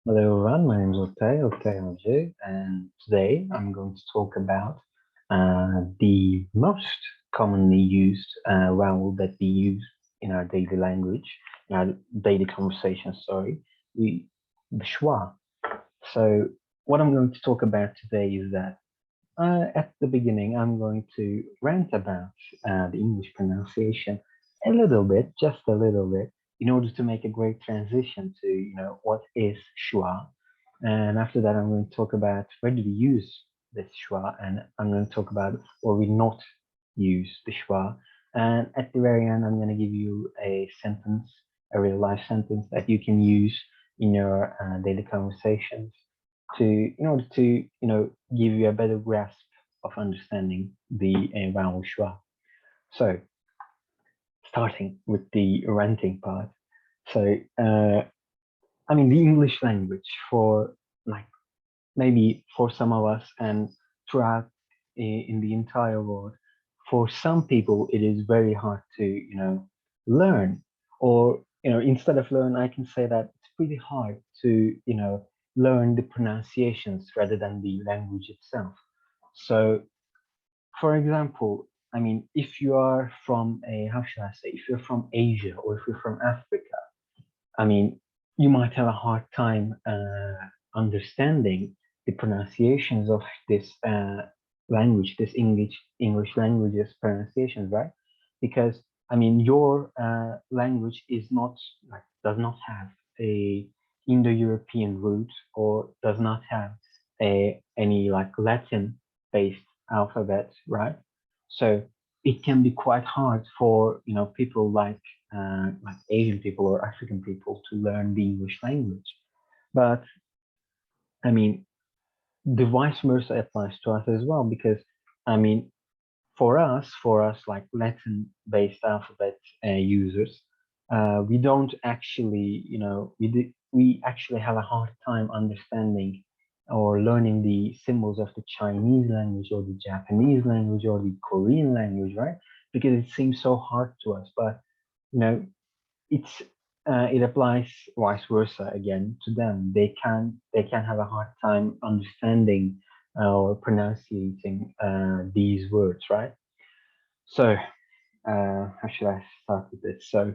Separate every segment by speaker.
Speaker 1: Hello everyone, my name is Otay and today I'm going to talk about the most commonly used vowel that we use in our daily language, in our daily conversation, we, the schwa. So what I'm going to talk about today is that at the beginning I'm going to rant about the English pronunciation a little bit, just a little bit, in order to make a great transition to, what is schwa, and after that, I'm going to talk about where do we use this schwa, and I'm going to talk about where we not use the schwa. And at the very end, I'm going to give you a sentence, a real life sentence that you can use in your daily conversations in order to, give you a better grasp of understanding the vowel schwa. So, starting with the ranting part. So, the English language for like maybe for some of us and throughout in the entire world, for some people it is very hard to learn, or instead of learn I can say that it's pretty hard to learn the pronunciations rather than the language itself. So for example, if you are from a, how should I say, if you're from Asia or if you're from Africa, I mean, you might have a hard time understanding the pronunciations of this language, this English language's pronunciations, right? Because your language is not like does not have a Indo-European root or does not have any like Latin-based alphabet, right? So it can be quite hard for people like Asian people or African people to learn the English language. But I mean, the vice versa applies to us as well because I mean, for us like Latin-based alphabet users, we don't actually, we actually have a hard time understanding or learning the symbols of the Chinese language or the Japanese language or the Korean language, right? Because it seems so hard to us. But you know, it's it applies vice versa again to them. They can have a hard time understanding or pronouncing these words, right? So how should I start with this? So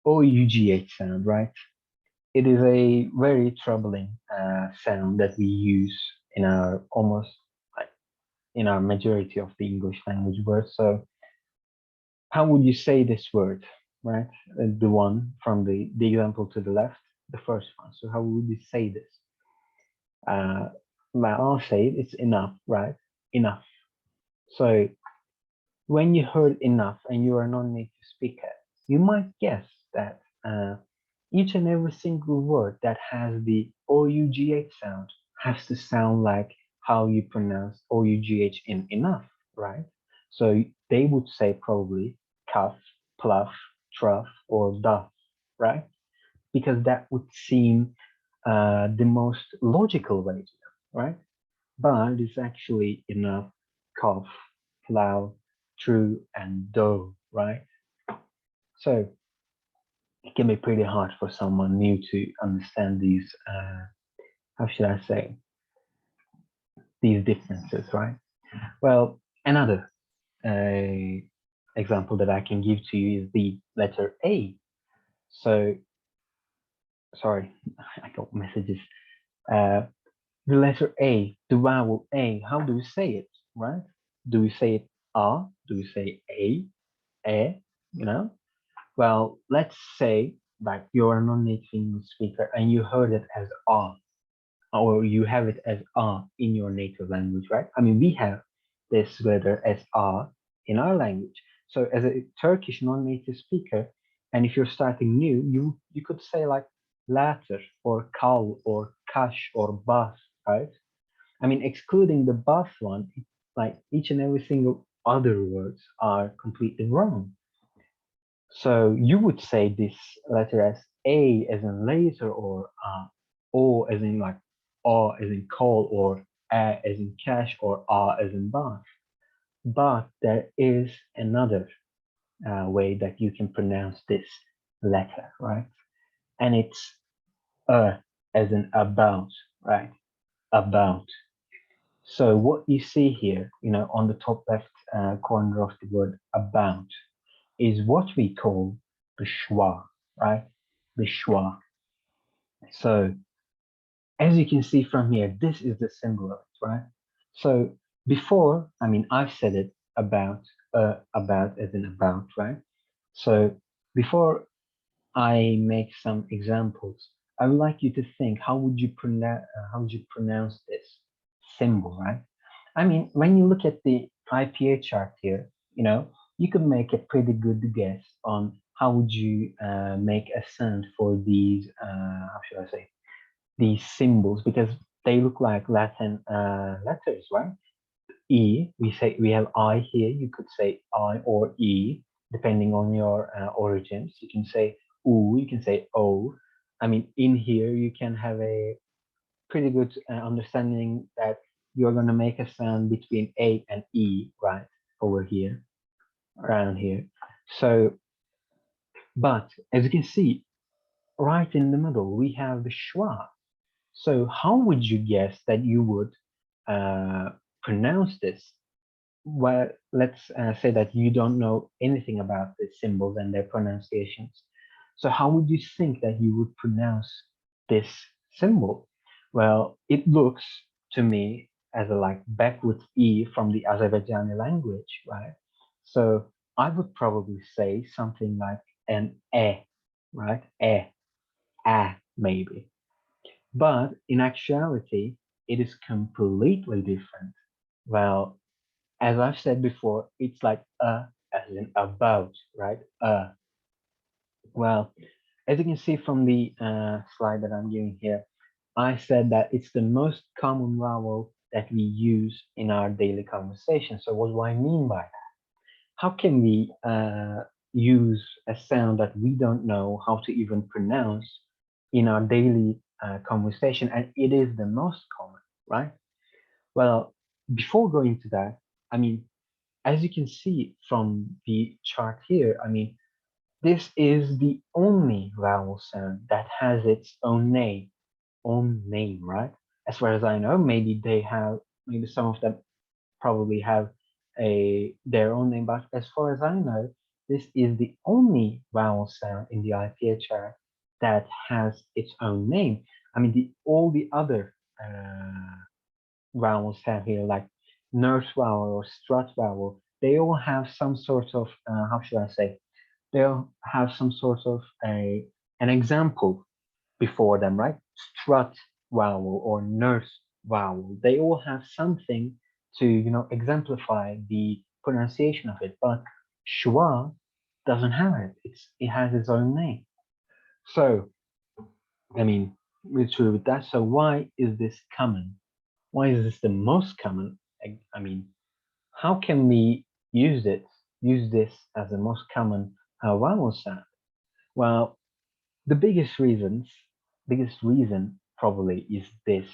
Speaker 1: OUGH sound, right? It is a very troubling sound that we use in our almost like in our majority of the English language words. So how would you say this word, right? The one from the example to the left, the first one. So how would you say this? Uh, well, I'll say it, it's enough, right? Enough. So when you heard enough and you are a non-native speaker, you might guess that each and every single word that has the OUGH sound has to sound like how you pronounce OUGH in enough, right? So they would say probably cuff, pluff, truff, or duff, right? Because that would seem the most logical way to them, right? But it's actually enough, cough, plow, true, and do, right? So it can be pretty hard for someone new to understand these, how should I say, these differences, right? Well, another uh, example that I can give to you is the letter A. So, sorry, I got messages. Uh, the letter A, the vowel A, how do we say it, right? Do we say it A? Do we say A? E? You know? Well, let's say like you're a non-native English speaker and you heard it as A, or you have it as A in your native language, right? We have this letter as A in our language. So as a Turkish non-native speaker, and if you're starting new, you could say like later or kal or kash or bas, right? Excluding the bas one, like each and every single other words are completely wrong. So you would say this letter as A as in later, or O as in like O as in call, or A as in cash, or A as in bath. But there is another way that you can pronounce this letter, right? And it's as in about, right? About. So what you see here, on the top left corner of the word about is what we call the schwa, right? The schwa. So as you can see from here, this is the symbol of it, right? So before, I've said it about as in about, right? So before I make some examples, I would like you to think how would you pronounce this symbol, right? When you look at the IPA chart here, you could make a pretty good guess on how would you make a sound for these, how should I say, these symbols, because they look like Latin letters, right? E, we have I here. You could say I or E, depending on your origins. You can say U, you can say O. In here, you can have a pretty good understanding that you're going to make a sound between A and E, right? Over here, around here. So, but as you can see, right in the middle, we have the schwa. So how would you guess that you would uh, pronounce this? Well, let's say that you don't know anything about the symbols and their pronunciations. So how would you think that you would pronounce this symbol? Well, it looks to me as a like backwards E from the Azerbaijani language, right? So I would probably say something like an right? Maybe. But in actuality, it is completely different. Well, as I've said before, it's like as in about, right? Well, as you can see from the slide that I'm giving here, I said that it's the most common vowel that we use in our daily conversation. So what do I mean by that? How can we use a sound that we don't know how to even pronounce in our daily conversation, and it is the most common, right? Well, before going to that, I mean, as you can see from the chart here, this is the only vowel sound that has its own name, right? As far as I know, maybe some of them probably have their own name, but as far as I know, this is the only vowel sound in the IPA chart that has its own name. All the other vowels have here, like nurse vowel or strut vowel, they all have some sort of, how should I say, they'll have some sort of an example before them, right? Strut vowel or nurse vowel. They all have something to, exemplify the pronunciation of it. But schwa doesn't have it. It has its own name. So, literally with that. So why is this common? Why is this the most common? How can we use this as the most common vowel sound? Well, the biggest reason probably is this.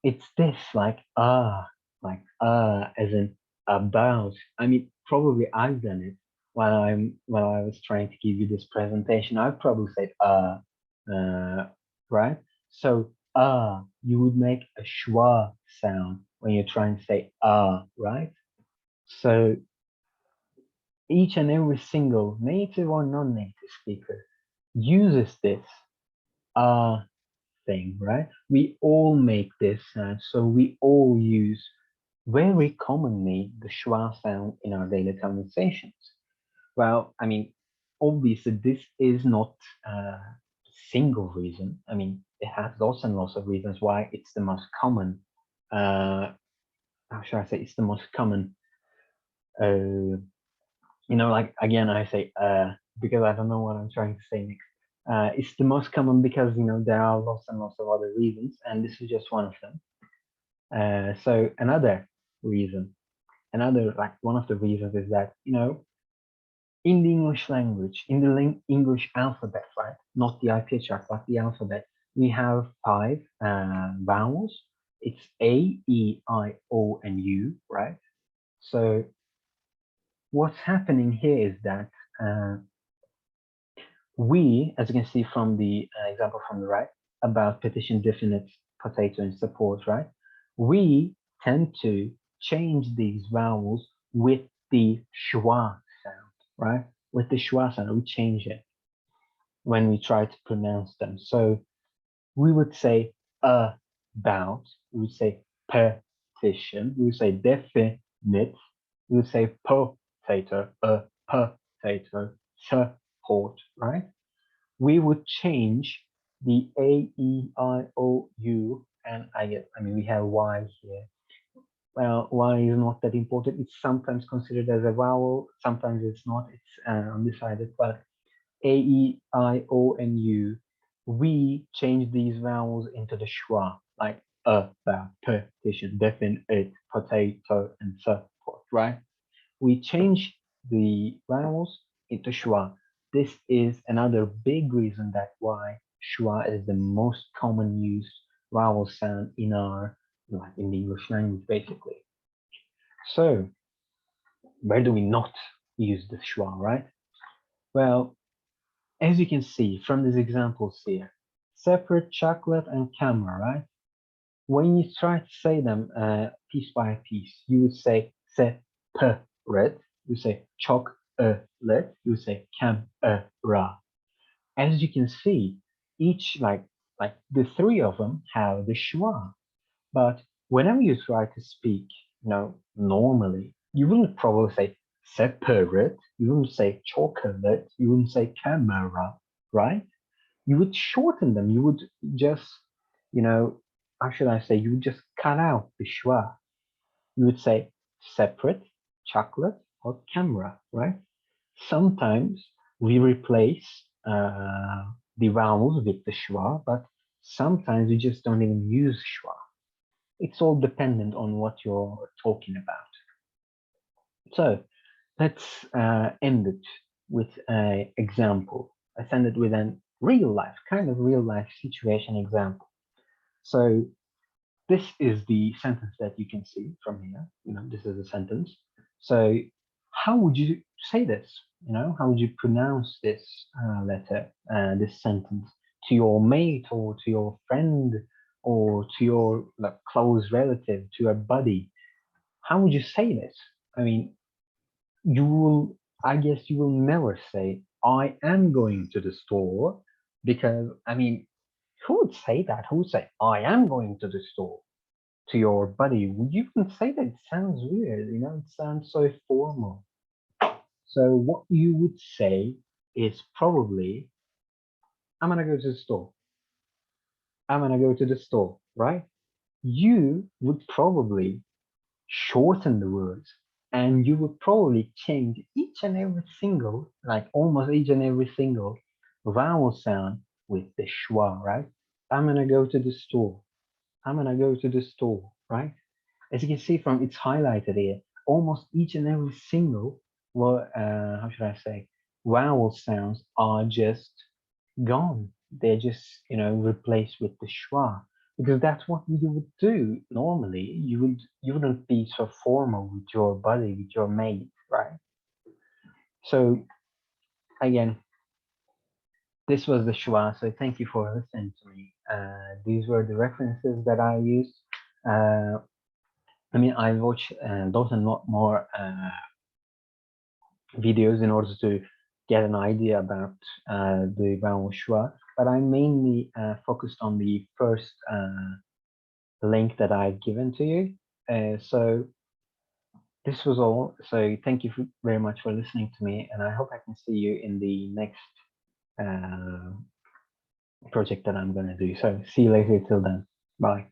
Speaker 1: It's this, like as in about. Probably I've done it while I was trying to give you this presentation. I've probably said right? So you would make a schwa sound when you're trying to say right? So each and every single native or non-native speaker uses this thing, right? We all make this sound, so we all use very commonly the schwa sound in our daily conversations. Well, obviously this is not a single reason. It has lots and lots of reasons why it's the most common. How should I say? It's the most common. Like again, I say because I don't know what I'm trying to say next. It's the most common because there are lots and lots of other reasons, and this is just one of them. So another reason, like one of the reasons is that in the English language, in the English alphabet, right? Not the IPA chart, but the alphabet, we have 5 vowels. It's A, E, I, O, and U, right? So what's happening here is that we, as you can see from the example from the right, about petition definite, potato, and support, right? We tend to change these vowels with the schwa sound, right? With the schwa sound, we change it when we try to pronounce them. So we would say about, we would say petition, we would say definite, we would say potato, a potato, support, right? We would change the A, E, I, O, U, and I mean, we have Y here. Well, Y is not that important. It's sometimes considered as a vowel, sometimes it's not. It's undecided, but A, E, I, O, and U, we change these vowels into the schwa, like about, petition, definite, potato, and so forth, right? We change the vowels into schwa. This is another big reason that why schwa is the most common used vowel sound in our, like in the English language, basically. So, where do we not use the schwa, right? Well, as you can see from these examples here, separate, chocolate, and camera, right? When you try to say them piece by piece, you would say separate, you say chocolate, you would say camera. As you can see, each like the three of them have the schwa, but whenever you try to speak, normally, you wouldn't probably say separate, you wouldn't say chocolate, you wouldn't say camera, right? You would shorten them. You would just, how should I say, you would just cut out the schwa. You would say separate, chocolate, or camera, right? Sometimes we replace the vowels with the schwa, but sometimes we just don't even use schwa. It's all dependent on what you're talking about. So let's end it with an example. Let's end it with a real life, kind of real life situation example. So this is the sentence that you can see from here. This is a sentence. So how would you say this? How would you pronounce this letter, this sentence to your mate or to your friend or to your close relative, to your buddy? How would you say this? I mean, I guess you will never say, I am going to the store, because, I mean, who would say that? Who would say, I am going to the store to your buddy? Would you even say that? It sounds weird, it sounds so formal. So what you would say is probably, I'm going to go to the store. I'm going to go to the store, right? You would probably shorten the words, and you would probably change each and every single, like almost each and every single vowel sound with the schwa, right? I'm gonna go to the store. I'm gonna go to the store, right? As you can see from it's highlighted here, almost each and every single, well, how should I say, vowel sounds are just gone. They're just, replaced with the schwa, because that's what you would do normally. You wouldn't be so formal with your buddy, with your mate, right? So again, this was the schwa. So thank you for listening to me. These were the references that I used. I mean, I watched those and lot more videos in order to get an idea about the vowel schwa, but I mainly focused on the first link that I've given to you. So this was all. So thank you very much for listening to me, and I hope I can see you in the next project that I'm going to do. So see you later. Till then, bye.